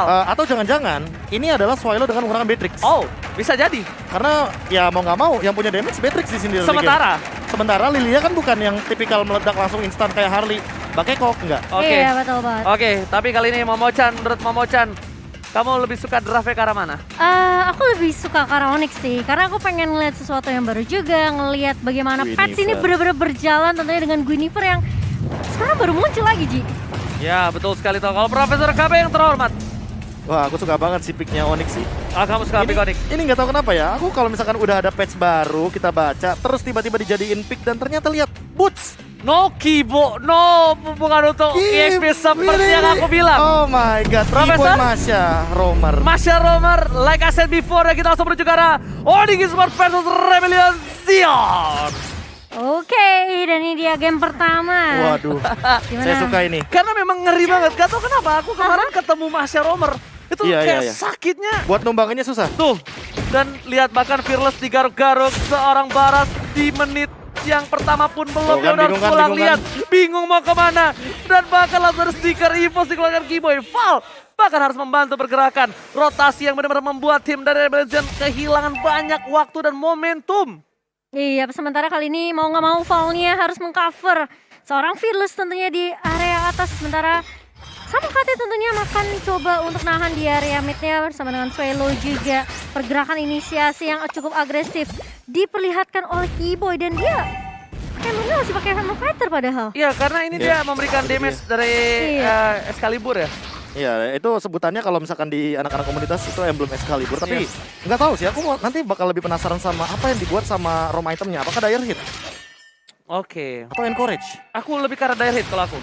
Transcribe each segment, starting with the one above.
Atau jangan-jangan ini adalah Swilo dengan menggunakan Beatrix. Oh, bisa jadi. Karena ya mau nggak mau yang punya damage Beatrix di sini. Sementara Lilia kan bukan yang tipikal meledak langsung instan kayak Harley. Bakekok enggak. Oke. Iya betul banget. Oke, tapi kali ini Momochan, menurut Momochan, kamu lebih suka draftnya ke arah mana? Aku lebih suka ke arah Onyx sih, karena aku pengen ngeliat sesuatu yang baru juga, ngeliat bagaimana Pets ini bener-bener berjalan tentunya dengan Guinevere yang sekarang baru muncul lagi, Ji. Ya, betul sekali toh. Kalau Profesor KB yang terhormat. Wah, aku suka banget sih picknya Onyx sih. Kamu suka pick Onyx? Ini nggak tahu kenapa ya. Aku kalau misalkan udah ada patch baru kita baca, terus tiba-tiba dijadiin pick dan ternyata lihat Boots. No Kibo, no bukan untuk EXP seperti yang aku bilang. Oh my god, Profesor? Masya Romer. Masya Romer, like I said before, ya kita langsung menuju ke arah Onyx Esports versus Rebellion Zion. Oke, dan ini dia game pertama. Waduh, saya suka ini. Karena memang ngeri banget, gak tau kenapa aku kemarin ketemu Masya Romer. Itu kayak sakitnya. Buat numbanginnya susah. Tuh, dan lihat bahkan Fearless digaruk-garuk seorang Baras di menit yang pertama pun belum. Dia udah harus pulang, lihat bingung mau kemana. Dan bahkan langsung ada stiker EVOS dikeluarkan Kiboy. Val bahkan harus membantu pergerakan. Rotasi yang benar-benar membuat tim dari Rebellion kehilangan banyak waktu dan momentum. Iya, sementara kali ini mau nggak mau Valnya harus mengcover seorang Fearless tentunya di area atas. Sementara sama Kate tentunya makan coba untuk nahan di area midnya bersama dengan Swelo juga. Pergerakan inisiasi yang cukup agresif diperlihatkan oleh Kiboy dan dia Hammernya masih pakai Hammer Fighter padahal. Iya, karena ini dia memberikan damage dari Excalibur ya. Iya, itu sebutannya kalau misalkan di anak-anak komunitas itu emblem Excalibur. Tapi nggak tahu sih, aku nanti bakal lebih penasaran sama apa yang dibuat sama ROM itemnya. Apakah Dire Hit? Oke. Atau Encourage? Aku lebih ke arah Dire Hit kalau aku.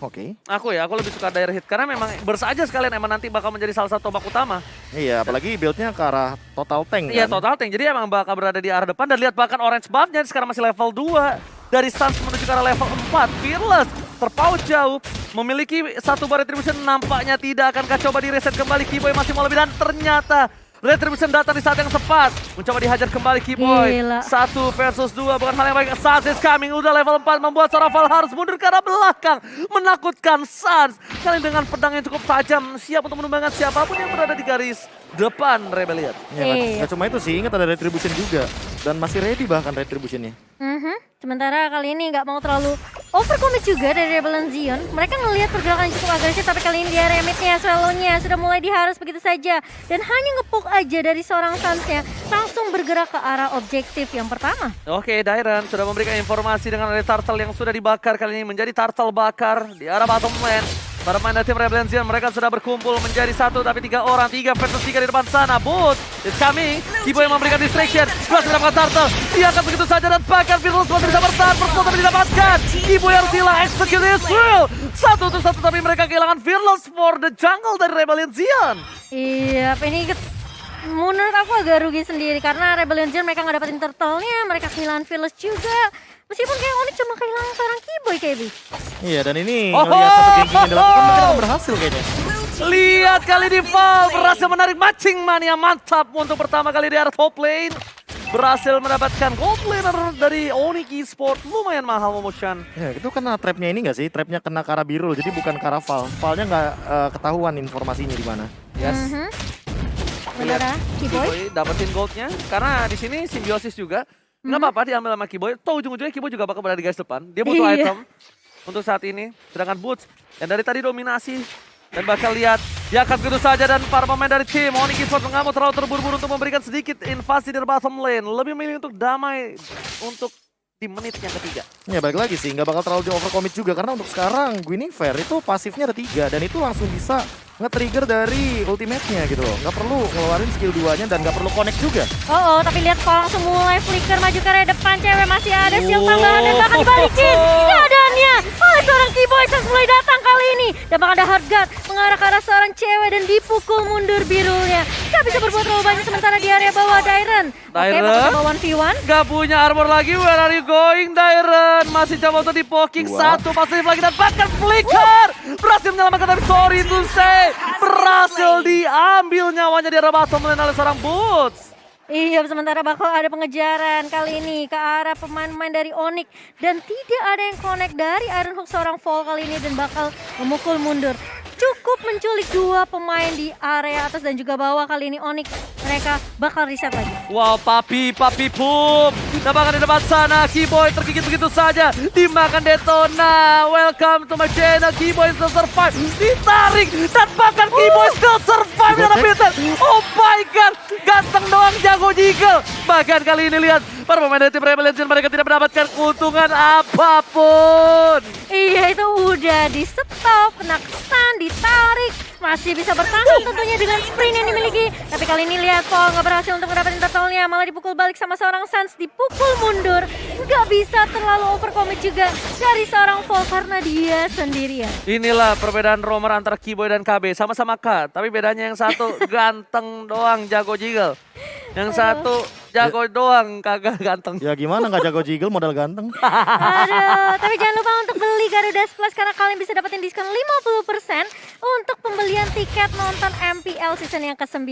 Oke. Aku lebih suka Dire Hit karena memang bersaja sekalian emang nanti bakal menjadi salah satu tombak utama. Iya, apalagi build-nya ke arah total tank kan? Iya, total tank. Jadi emang bakal berada di arah depan dan lihat bahkan orange buff-nya sekarang masih level 2. Dari Suns menuju ke arah level 4. Fearless terpaut jauh. Memiliki satu bar retribution nampaknya tidak akankah coba di reset kembali. Kiboy masih mau lebih dan ternyata retribution datang di saat yang tepat. Mencoba dihajar kembali Kiboy. 1 versus 2 bukan hal yang baik. Suns is coming. Udah level 4 membuat seorang Val harus mundur ke arah belakang. Menakutkan Suns. Kali dengan pedang yang cukup tajam. Siap untuk menumbangkan siapapun yang berada di garis depan Rebellion. Ya, gak cuma itu sih, ingat ada retribution juga. Dan masih ready bahkan retributionnya. Sementara kali ini nggak mau terlalu overcommit juga dari Rebellion Zion. Mereka ngelihat pergerakan yang cukup agresif, tapi kali ini di area midnya Swallow-nya sudah mulai diharus begitu saja. Dan hanya ngepoke aja dari seorang Suns-nya, langsung bergerak ke arah objektif yang pertama. Oke, Dairen sudah memberikan informasi dengan ada turtle yang sudah dibakar kali ini menjadi turtle bakar di arah bottom lane. Para pemain dari tim Rebellion Zion mereka sudah berkumpul menjadi 1 tapi 3 orang, 3 versus 3 di depan sana. Boots is coming. Kiboy yang memberikan distraction. Berhasil mendapatkan turtle. Dia akan begitu saja dan bahkan Fearless masih bisa bertahan. Pertama tapi didapatkan. Kiboy harus hilang. Execute Israel. 1 untuk 1 tapi mereka kehilangan Fearless for the jungle dari Rebellion Zion. Iya, ini menurut aku agak rugi sendiri karena Rebellion Zion mereka nggak dapetin turtle-nya, mereka kehilangan Fearless juga. Meskipun kayak Onyx cuma kehilangan seorang Kiboy kayaknya. Iya, dan ini ngelihat satu ganking yang dilakukan mereka akan berhasil kayaknya. Lihat kali ini Val berhasil menarik matching mania mantap untuk pertama kali di area top lane. Berhasil mendapatkan gold laner dari Onyx Esports, lumayan mahal Momochan. Ya, itu kena trapnya ini nggak sih? Trapnya kena ke arah Birul, jadi bukan ke arah Val. Valnya nggak ketahuan informasinya di mana. Yes. Benar, Kiboy dapetin goldnya karena di sini simbiosis juga. Nggak apa-apa diambil sama Kiboy. Toh ujung-ujungnya Kiboy juga bakal berada di garis depan. Dia butuh item untuk saat ini. Sedangkan Boots yang dari tadi dominasi. Dan bakal lihat dia akan begitu saja dan para pemain dari tim Onyx Esports nggak mau terlalu terburu-buru untuk memberikan sedikit invasi dari bottom lane. Lebih memilih untuk damai untuk di menit yang ketiga. Ya balik lagi sih, nggak bakal terlalu di overcommit juga karena untuk sekarang Guinevere itu pasifnya ada 3 dan itu langsung bisa nge-trigger dari ultimate-nya gitu loh. Nggak perlu ngeluarin skill 2-nya dan nggak perlu connect juga. Tapi lihat Val langsung mulai flicker maju ke area depan. Cewek masih ada shield tambahan dan bahkan dibalikin keadaannya oleh seorang Kiboy yang mulai datang kali ini. Dan bahkan ada Hardguard mengarah ke arah seorang cewek dan dipukul mundur birunya. Gak bisa berbuat terlalu banyak sementara di area bawah Dairen. Oke, bakal coba 1v1. Gak punya armor lagi, where are you going Dairen? Masih coba untuk di-poking, 1 pasif lagi dan bahkan flicker. Berhasil menyelamatkan tapi sorry to say. Berhasil diambil nyawanya di arah bottom lane oleh seorang Boots. Iya, sementara bakal ada pengejaran kali ini ke arah pemain-pemain dari Onyx. Dan tidak ada yang connect dari Ironhawk seorang Fall kali ini dan bakal memukul mundur. cukup menculik 2 pemain di area atas dan juga bawah. Kali ini Onyx mereka bakal reset lagi. Wow, papi boom. Dapatkan di depan sana, Keyboy tergigit begitu saja. Dimakan Detona. Welcome to my channel, Keyboy still survive. Ditarik dan bahkan Keyboy still survive dengan Peter. Oh my god, ganteng doang jago jiggle. Bahkan kali ini lihat, para pemain dari tim Rebel Legends mereka tidak mendapatkan keuntungan apapun. Iya, itu udah di stop, kena stun, ditarik. Masih bisa bertahan tentunya dengan sprint yang dimiliki. Tapi kali ini lihat Paul nggak berhasil untuk mendapatkan turtle-nya. Malah dipukul balik sama seorang Sans, dipukul mundur. Nggak bisa terlalu overcommit juga dari seorang Paul karena dia sendirian. Inilah perbedaan romer antara Keyboy dan KB. Sama-sama K, tapi bedanya yang satu ganteng doang jago jiggle. Yang satu jago doang kagak ganteng. Ya gimana nggak jago jiggle modal ganteng. Aduh, tapi jangan lupa untuk beli Garuda Plus karena kalian bisa dapetin diskon 50% untuk pembelian tiket nonton MPL season yang ke-9.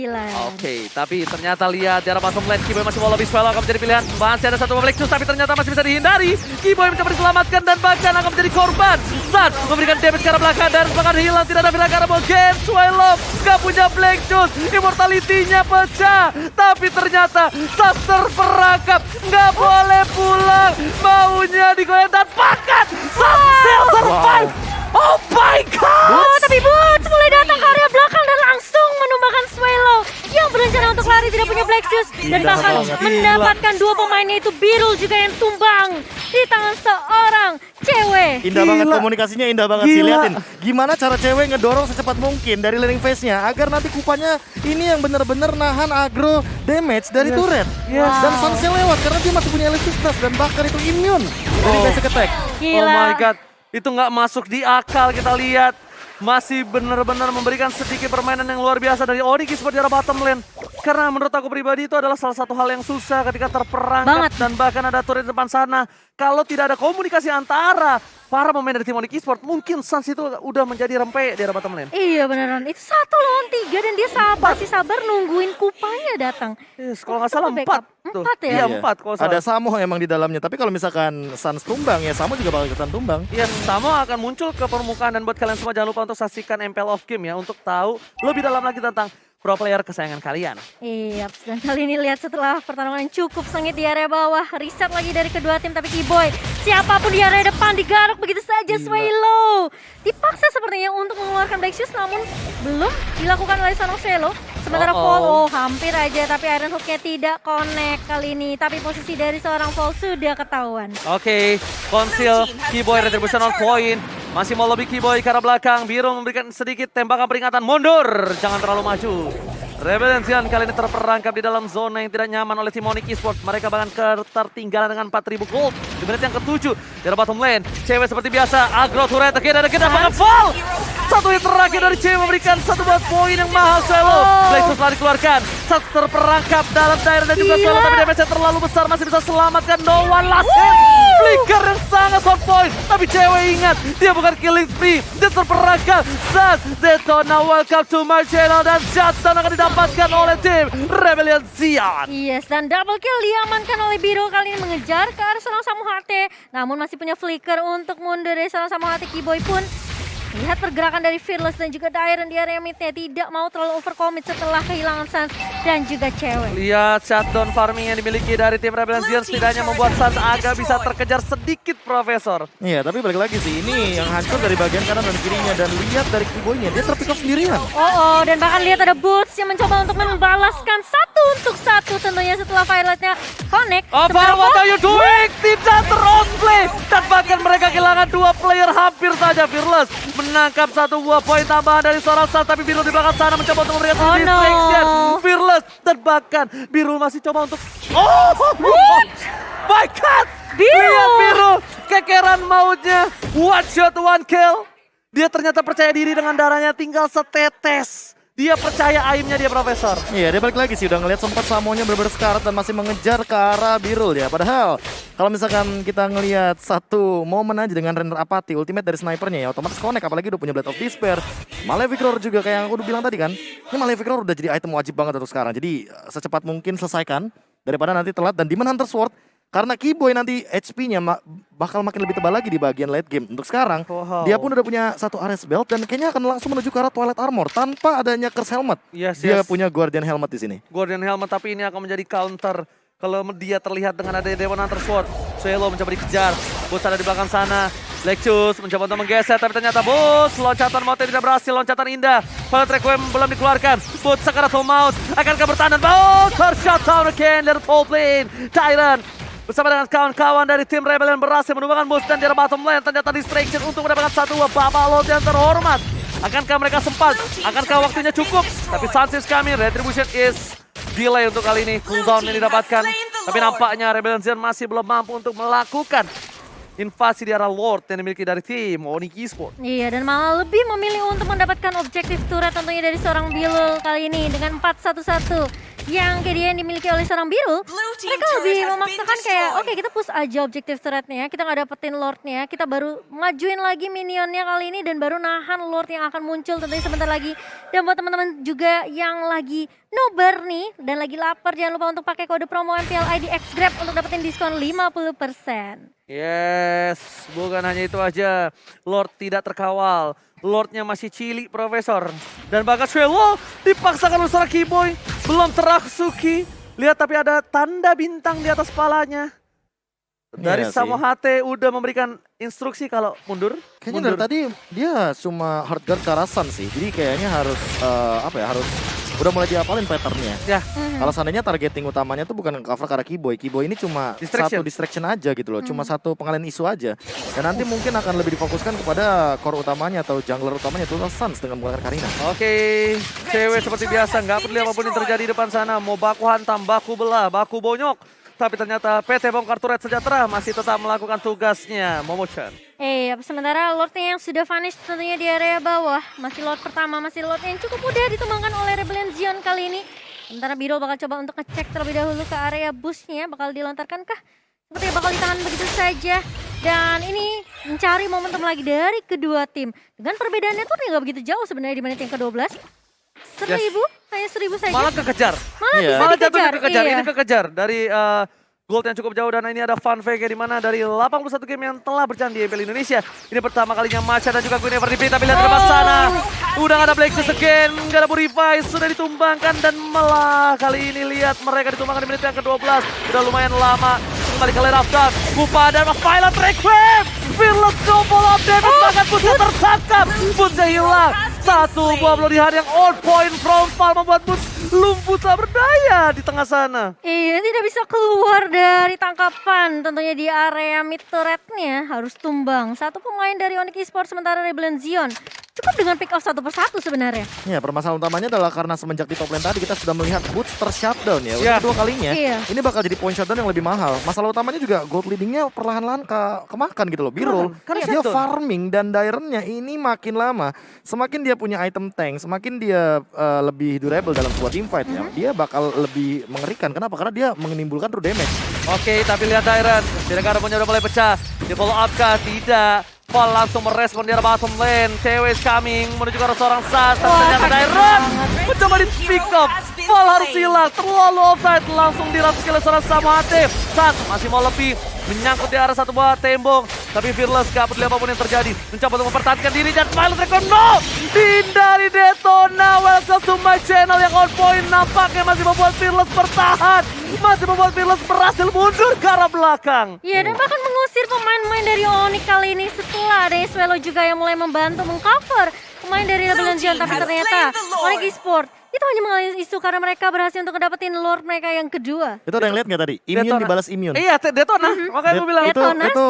Oke, tapi ternyata lihat jarak bottom lane Keyboy masih mau lebih spell akan menjadi pilihan. Masih ada satu Flexus tapi ternyata masih bisa dihindari. Keyboy mencoba diselamatkan dan bahkan akan menjadi korban. Saat memberikan damage ke arah belakang dan bahkan hilang tidak ada pilihan karena mau game Swallow gak punya Flexus. Immortality-nya pecah, tapi ternyata Sas terperangkap, nggak boleh pulang, maunya digoyang dan bahkan Sas still survive. Oh my god! Oh, tapi Boots mulai datang ke area belakang dan langsung menumbangkan Swallow yang berencana untuk lari tidak punya Black Shoes dan Indah bahkan banget. mendapatkan 2 pemainnya itu Birul juga yang tumbang di tangan seorang cewek. Indah banget Gila. komunikasinya, indah banget sih. Gila. Liatin gimana cara cewek ngedorong secepat mungkin dari laning phase-nya agar nanti kupanya ini yang bener-bener nahan agro damage dari turret. Yes. Dan Sansnya lewat karena dia masih punya elasticness dan bahkan itu immune dari Oh. basic attack. Gila. Oh my god, itu nggak masuk di akal kita lihat. Masih benar-benar memberikan sedikit permainan yang luar biasa dari Onyx seperti arah bottom lane. Karena menurut aku pribadi itu adalah salah satu hal yang susah ketika terperangkap Banget. dan bahkan ada turret di depan sana. Kalau tidak ada komunikasi antara para pemain dari tim Onyx Esports, mungkin Sans itu udah menjadi rempeyek di arah bottom lane. Iya beneran, itu 1 lawan 3 dan dia sabar nungguin kupanya datang. Yes, kalau nggak salah Untuk 4. backup. Tuh. 4 ya? Iya, 4 kalau salah. Ada Samo emang di dalamnya, tapi kalau misalkan Sans tumbang ya Samo juga bakal ikutan tumbang. Iya, Samo akan muncul ke permukaan dan buat kalian semua jangan lupa untuk saksikan MPL Off Game ya untuk tahu lebih dalam lagi tentang pro player kesayangan kalian. Iya, dan kali ini lihat setelah pertarungan yang cukup sengit di area bawah, reset lagi dari kedua tim tapi Keyboy siapapun di area depan digaruk begitu saja. Swallow dipaksa sepertinya untuk mengeluarkan Black Shoes namun belum dilakukan oleh seorang Swallow. Sementara Fall hampir aja tapi Iron Hook-nya tidak connect kali ini, tapi posisi dari seorang Fall sudah ketahuan. Oke, Conceal, Keyboy retribution on point. Masih mau lebih Keyboy ke arah belakang. Biru memberikan sedikit tembakan peringatan. Mundur, jangan terlalu maju. Rebel Legends kali ini terperangkap di dalam zona yang tidak nyaman oleh tim Onyx Esports. Mereka bahkan ketertinggalan dengan 4.000 gold di menit yang ke-7. Di arah bottom lane, cewek seperti biasa. Agro turret, ada banget Fall. Satu hit terakhir dari cewek memberikan 1 buat poin yang mahal Swallow. Flexus lari keluarkan. Satu terperangkap dalam daerah dan juga Swallow. Tapi damage terlalu besar, masih bisa selamatkan. No one last hit. Flicker yang sangat on point. Tapi cewek ingat, dia bukan killing spree. Dia terperangkap. Saat Detona, welcome to my channel. Dan shutdown akan didapatkan oleh tim Rebellion Sion. Yes, dan double kill diamankan oleh Biro kali ini mengejar ke arah seorang Samu HT. Namun masih punya flicker untuk mundur dari seorang Samu HT. Keyboy pun lihat pergerakan dari Fearless dan juga Dairon di area midnya, tidak mau terlalu overcommit setelah kehilangan Sans dan juga cewek. Lihat shutdown farming yang dimiliki dari tim Rebel Legends setidaknya membuat Sans agak bisa terkejar sedikit Profesor. Iya, tapi balik lagi sih, ini yang hancur dari bagian kanan dan kirinya. Dan lihat dari Keyboy-nya, dia terpick off sendirian. Oh, dan bahkan lihat ada Boots yang mencoba untuk membalaskan 1-1 tentunya setelah Violetnya connect. Apa, what are you doing? Tidak ter-outplay. Dan bahkan mereka kehilangan 2 player hampir saja. Fearless menangkap 1 buah poin tambahan dari seorang Sans. Tapi Biru di belakang sana mencoba untuk memberikan Oh, distraction. no. Fearless dan bahkan Biru masih coba untuk... Oh, my God! Biru! Lihat Biru, kekeran mautnya. One shot, one kill. Dia ternyata percaya diri dengan darahnya tinggal setetes. Dia percaya aimnya dia Profesor. Iya, dia balik lagi sih, udah ngeliat sempat Samonya bener-bener sekarat dan masih mengejar ke arah Birul ya. Padahal kalau misalkan kita ngelihat satu momen aja dengan render apati ultimate dari snipernya ya otomatis connect, apalagi udah punya Blade of Despair. Malefic Roar juga kayak yang aku udah bilang tadi kan. Ini Malefic Roar udah jadi item wajib banget untuk sekarang. Jadi secepat mungkin selesaikan daripada nanti telat. Dan Demon Hunter Sword Karena Keyboy nanti HP-nya bakal makin lebih tebal lagi di bagian late game. Untuk sekarang, Wow. dia pun udah punya satu Ares Belt dan kayaknya akan langsung menuju ke arah Twilight Armor tanpa adanya Curse Helmet. Yes, Dia yes. punya Guardian Helmet di sini. Guardian Helmet, tapi ini akan menjadi counter. Kalau dia terlihat dengan ada Demon Hunter Sword. Suelo mencoba dikejar. Boots ada di belakang sana. Lexus mencoba untuk menggeser, tapi ternyata Boots loncatan mautnya tidak berhasil. Loncatan indah. Violet Requiem belum dikeluarkan. Boots Sakaratul Maut. Akankah bertahan dan Boots tershot down again dari top lane. Tyrant bersama dengan kawan-kawan dari tim Rebellion berhasil menumbangkan Boots dan di bottom lane. Ternyata distraction untuk mendapatkan satu Babalot yang terhormat. Akankah mereka sempat? Akankah waktunya cukup? Tapi Suns is coming. Retribution is delay untuk kali ini. Cooldown yang didapatkan. Tapi nampaknya Rebellion Zion masih belum mampu untuk melakukan invasi di arah Lord yang dimiliki dari tim Onyx Esports. Iya, dan malah lebih memilih untuk mendapatkan objektif turret tentunya dari seorang Birul kali ini dengan 4-1-1 yang kemudian dimiliki oleh seorang Birul. Mereka lebih memaksakan kayak, oke kita push aja objektif turretnya, kita nggak dapetin Lordnya, kita baru majuin lagi minionnya kali ini dan baru nahan Lord yang akan muncul tentunya sebentar lagi. Dan buat teman-teman juga yang lagi nobar nih dan lagi lapar, jangan lupa untuk pakai kode promo MPL ID XGrab untuk dapetin diskon 50%. Yes, bukan hanya itu aja. Lord tidak terkawal. Lordnya masih cilik, Profesor. Dan bahkan Suelo dipaksakan oleh seorang Keyboy. Belum Terasuki. Lihat tapi ada tanda bintang di atas kepalanya. Dari Iya sih. Samo HT udah memberikan instruksi kalau mundur. Kayaknya mundur. dari tadi dia cuma hard guard Karasan sih. Jadi kayaknya harus harus udah mulai diapalin patternnya. Ya, Kalau seandainya targeting utamanya tuh bukan cover ke arah Keyboy. Keyboy ini cuma Distraction. satu distraction aja gitu loh. Cuma satu pengalian isu aja. Dan nanti mungkin akan lebih difokuskan kepada core utamanya atau jungler utamanya itu Suns dengan menggunakan Karina. oke. Cewek seperti biasa, nggak peduli apapun yang terjadi di depan sana. Mau baku hantam, baku belah, baku bonyok. Tapi ternyata PT Bongkar Turret Sejahtera masih tetap melakukan tugasnya. Momochan. Sementara Lordnya yang sudah vanish tentunya di area bawah. Masih Lord pertama, masih Lord yang cukup mudah ditumbangkan oleh Rebellion Zion kali ini. Sementara Birul bakal coba untuk ngecek terlebih dahulu ke area busnya. Bakal dilontarkankah? Sepertinya bakal ditahan begitu saja. Dan ini mencari momentum lagi dari kedua tim. Dengan perbedaannya tuh nggak begitu jauh sebenarnya di menit yang ke-12. 1000, hanya 1000 saja. Malah kekejar. Iya. Malah dikejar, jatuhnya kekejar. iya. Ini kekejar dari Gold yang cukup jauh. Dan ini ada fun fake di mana dari 81 game yang telah berjalan di EPL Indonesia. Ini pertama kalinya Macha dan juga Guinever dipilih. Tapi lihat di depan sana. Udah gak ada Black Shoes again. Gak ada Purify. Sudah ditumbangkan. Dan malah kali ini lihat mereka ditumbangkan di menit yang ke-12. Udah lumayan lama. Kembali ke lane after. Bupa dan Violet Requiem. Fearless double up damage. Bahkan Boots tertangkap. Boots hilang. Satu buah pelarian yang on point from Val membuat Boots lumpuh tak berdaya di tengah sana. Iya, tidak bisa keluar dari tangkapan. Tentunya di area mid turretnya harus tumbang. Satu pemain dari Onyx Esports sementara Rebellion Zion cukup dengan pick off 1 persatu sebenarnya. Ya, permasalahan utamanya adalah karena semenjak di top lane tadi kita sudah melihat Boots ter-shutdown ya. Untuk Ya. kedua kalinya. Iya. Ini bakal jadi point shutdown yang lebih mahal. Masalah utamanya juga gold leadingnya perlahan-lahan kemakan gitu loh. Birul, Karena dia shutdown. farming dan Dairennya ini makin lama. Semakin dia punya item tank, semakin dia lebih durable dalam sebuah teamfight ya. Dia bakal lebih mengerikan. Kenapa? Karena dia menimbulkan true damage. Oke, tapi lihat Dairen. Tidak udah mulai pecah. Di follow up kah? Tidak. Val langsung merespon di arah bottom lane. Cewek coming menuju ke arah seorang Sas. Tapi ternyata Dairen mencoba di pick up. Val harus hilang. Terlalu offside. Langsung dirapis oleh seorang Samuate. Sas masih mau lebih. Menyangkut di arah satu buah tembok. Tapi Fearless gak peduli apapun yang terjadi. Mencoba untuk mempertahankan diri. Dan Violet Requiem no! Hindari Detona. Welcome to my channel yang on point. Nampaknya masih membuat Fearless bertahan. Masih membuat Fearless berhasil mundur ke arah belakang. Iya, dan bahkan mengusir pemain-pemain dari Onyx kali ini setelah ada Suelo juga yang mulai membantu mengcover pemain dari Rebellion Zion. Tapi ternyata Onyx Esports itu hanya mengalami isu karena mereka berhasil untuk dapetin Lord mereka yang kedua. Itu ada yang lihat nggak tadi? Immune Detona. dibalas immune. Iya, Detona. Makanya gue bilang. Detona. Itu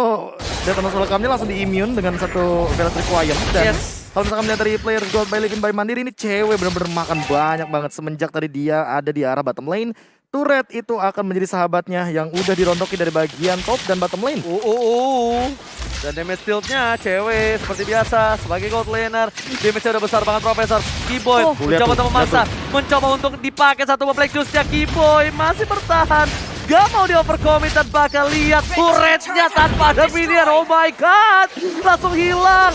Detona Solokamnya langsung di-immune dengan satu Violet Requiem. Dan Yes. kalau misalkan melihat dari player Gold by Legend by Mandiri ini cewek bener-bener makan banyak banget. Semenjak tadi dia ada di arah bottom lane, turret itu akan menjadi sahabatnya yang udah dirontokin dari bagian top dan bottom lane. Dan damage build-nya cewek seperti biasa sebagai gold laner. Damage-nya udah besar banget Profesor. Keyboy lihat mencoba tuh, untuk memaksa. lihat Mencoba untuk dipakai satu Black Juice-nya. Keyboy masih bertahan. gak mau di overcommit dan bakal lihat turretnya tanpa ada minion. Oh my god, langsung hilang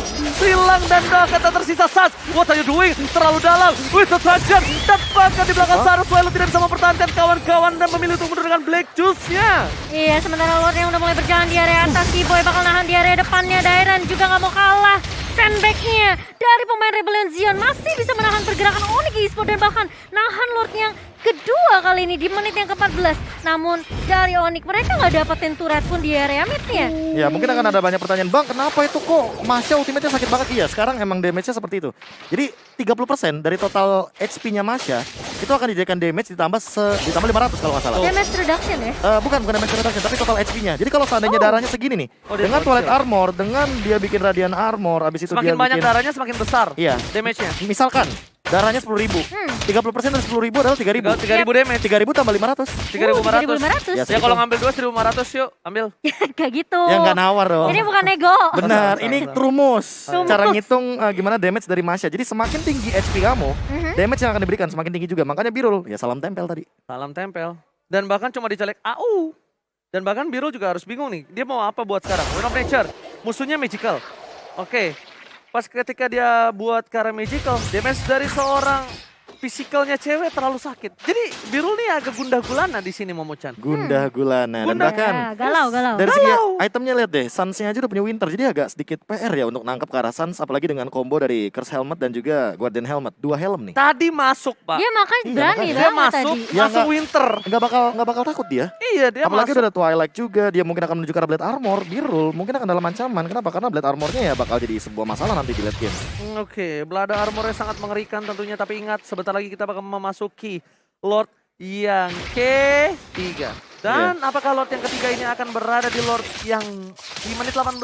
dan kata tersisa Sans. What are you doing? Terlalu dalam with the traction dan bahkan di belakang sana Swallow tidak bisa mempertahankan kawan-kawan dan memilih untuk mundur dengan Black Juice-nya. Iya, sementara Lord yang udah mulai berjalan di area atas, T-Boy bakal nahan di area depannya. Dairen juga nggak mau kalah. Sandbag-nya dari pemain Rebellion Zion masih bisa menahan pergerakan Onyx Esports dan bahkan nahan Lord yang kedua kali ini di menit yang ke-14. Namun dari Onyx mereka nggak dapetin turret pun di area mid-nya. Ya mungkin akan ada banyak pertanyaan, Bang kenapa itu kok Masya ultimate-nya sakit banget? Iya sekarang emang damage-nya seperti itu. Jadi 30% dari total HP-nya Masya itu akan dijadikan damage ditambah 500 kalau nggak salah. Damage reduction ya? Bukan damage reduction tapi total HP-nya. Jadi kalau seandainya darahnya segini nih, dengan dia Twilight Armor, dengan dia bikin Radiant Armor, abis itu Semakin dia banyak bikin, darahnya semakin besar iya, damage-nya. misalkan darahnya 10.000, 30% dari 10.000 adalah 3.000. 3.000 damage. 3.000 tambah 500. 3.500. Ya, Ya kalau ngambil 2 1.500 yuk, ambil. Kayak gitu. Ya nggak nawar dong. Ini bukan nego. Benar, ini trumus. Trumus. Cara ngitung gimana damage dari Masya. Jadi semakin tinggi HP kamu, damage yang akan diberikan semakin tinggi juga. Makanya Birul, ya salam tempel tadi. Salam tempel. Dan bahkan cuma dicolek AU. Dan bahkan Birul juga harus bingung nih. Dia mau apa buat sekarang? Wind of Nature. Musuhnya Magical. Oke. Pas ketika dia buat ke arah Magical, damage dari seorang fisikalnya cewek terlalu sakit. Jadi Birul nih agak gundah gulana di sini Momo-chan. Gundah gulana. Dan bahkan Ya, galau. dari segi itemnya lihat deh, Suns-nya aja udah punya Winter. Jadi agak sedikit PR ya untuk nangkep ke arah Suns. Apalagi dengan combo dari Curse Helmet dan juga Guardian Helmet. 2 helm nih. Tadi masuk, Pak. Dia makanya Iya, berani makanya. Dia banget masuk, tadi. Ya, masuk Winter. Nggak bakal takut dia. Iya, dia Apalagi masuk. udah ada Twilight juga, dia mungkin akan menuju ke arah Blade Armor. Birul mungkin akan dalam ancaman. Kenapa? Karena Blade Armornya ya bakal jadi sebuah masalah nanti di late game. Oke, Belada Armornya sangat mengerikan tentunya. Tapi ingat, sebentar lagi kita bakal memasuki Lord yang ketiga. Dan apakah Lord yang ketiga ini akan berada di Lord yang di menit 18?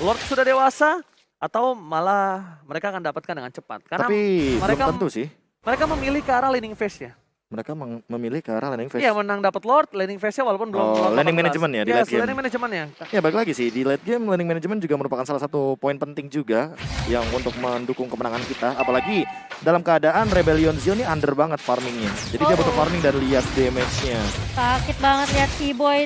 Lord sudah dewasa? Atau malah mereka akan dapatkan dengan cepat? Karena Tapi mereka, belum tentu sih. mereka memilih ke arah laning phase-nya. Mereka memilih ke arah landing phase. Iya, menang dapat Lord, laning phase-nya walaupun belum. Oh, belum laning 18. management ya di Yes, late game. laning manajemennya. Ya balik lagi sih, di late game landing management juga merupakan salah satu poin penting juga yang untuk mendukung kemenangan kita. Apalagi dalam keadaan Rebellion Zion ini under banget farmingnya. Jadi dia butuh farming dan lihat damage-nya. Sakit banget lihat T-Boy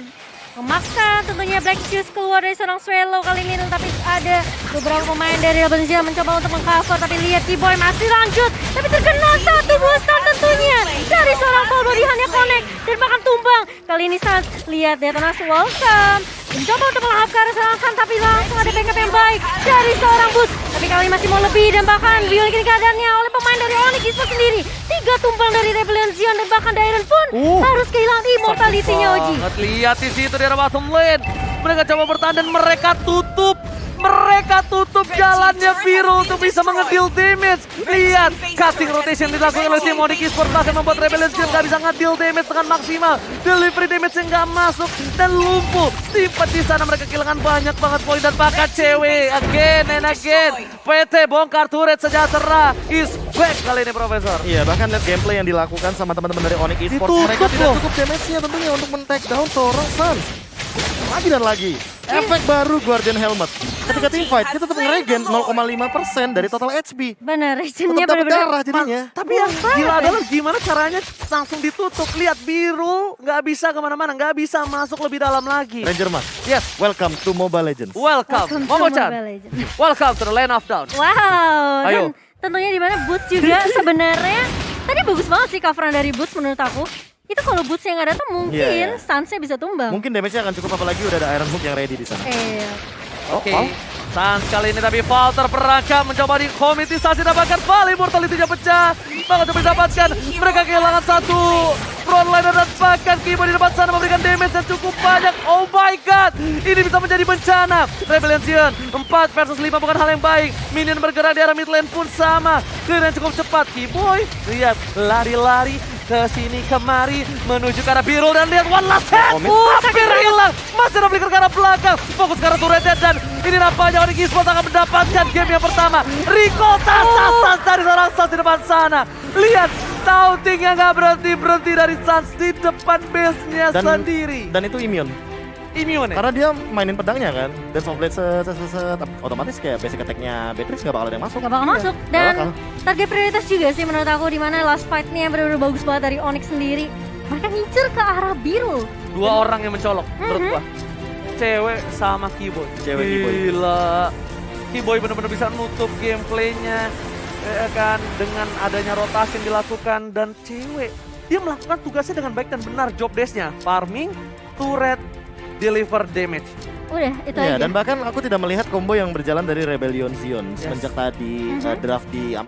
memaksa tentunya Black Juice keluar dari seorang Swallow kali ini. Tapi ada beberapa pemain dari Rebellion Zion mencoba untuk mengcover. Tapi lihat T-Boy masih lanjut. Tapi terkena satu dua stun tentunya dari seorang Paul Bodihannya connect dan bahkan tumbang. Kali ini Sans lihat Detonas welcome. Mencoba untuk melahap ke arah serangan tapi langsung ada backup yang baik dari seorang Bus. Tapi kali masih mau lebih dan bahkan dibalikin keadaannya oleh pemain dari Onyx Esports sendiri. 3 tumbang dari Rebellion Zion dan bahkan Dairen pun harus kehilangan immortality-nya Oji. Banget, lihat di situ di arah bottom lane. Mereka coba bertahan dan mereka tutup. Mereka tutup jalannya Biru untuk bisa mengedil damage. Lihat, cutting rotation dilakukan oleh tim Onyx Esports bahkan membuat Rebellion Zion gak bisa ngedil damage dengan maksimal. Delivery damage yang gak masuk dan lumpuh. Tipe di sana mereka kehilangan banyak banget poin dan bakat cewek. Again and again. PT bongkar turret sejahtera is back kali ini Profesor. Iya, bahkan lihat gameplay yang dilakukan sama teman-teman dari Onyx Esports. Ditutup Mereka tidak loh. cukup damage-nya tentunya untuk men-take down seorang Suns. Lagi dan lagi. Efek baru Guardian Helmet. Ketika team fight, kita tetap ngeregen 0,5% dari total HP. Bener, Tetap regennya dapat bener-bener. darah jadinya. Tapi yang gila adalah gimana caranya langsung ditutup. Lihat Biru nggak bisa kemana-mana, nggak bisa masuk lebih dalam lagi. Ranger Mas, Yes, welcome to Mobile Legends. welcome, Welcome to Momo-chan. Mobile Legends. Welcome to the land of down. Wow, Ayo. dan tentunya di mana Boots juga sebenarnya tadi bagus banget sih coveran dari Boots menurut aku. Itu kalau Boots yang nggak datang mungkin Iya, iya. Suns-nya bisa tumbang. Mungkin damage-nya akan cukup apalagi udah ada Iron Hook yang ready di sana. Oke, Val? Sans kali ini tapi Val terperangkap mencoba di komitisasi dapatkan Val, immortality-nya pecah. Bahkan coba didapatkan, mereka kehilangan satu frontliner dan bahkan Kibo di depan sana memberikan damage yang cukup banyak. Oh my god, ini bisa menjadi bencana. Rebellion Zion 4 versus 5 bukan hal yang baik. Minion bergerak di arah mid lane pun sama. Clear yang cukup cepat, Kiboy lihat lari-lari ke sini kemari menuju ke arah Birul dan lihat one last hit. Hampir hilang. Masih ada flicker ke arah belakang. Fokus ke arah turretnya dan ini nampaknya Onyx Esports akan mendapatkan game yang pertama. Rico tas dari seorang Suns di depan sana. Lihat taunting yang gak berhenti dari Suns di depan base-nya sendiri. Dan itu immune. Immune ya? Karena dia mainin pedangnya kan. Dan Softblade otomatis kayak basic attack-nya Beatrix gak bakal ada yang masuk. Gak bakal Iya, masuk. nggak Dan bakal. target prioritas juga sih menurut aku di mana last fight-nya benar-benar bagus banget dari Onyx sendiri. Mereka ngincer ke arah biru. Dua orang yang mencolok menurut gua. Cewek sama Keyboy. Cewek Keyboy. Gila. Keyboy benar-benar bisa nutup gameplaynya ya kan, dengan adanya rotasi yang dilakukan, dan cewek dia melakukan tugasnya dengan baik dan benar. Job desk-nya farming, turret, deliver damage. Udah, itu Ya, aja. dan bahkan aku tidak melihat combo yang berjalan dari Rebellion Zion semenjak tadi draft di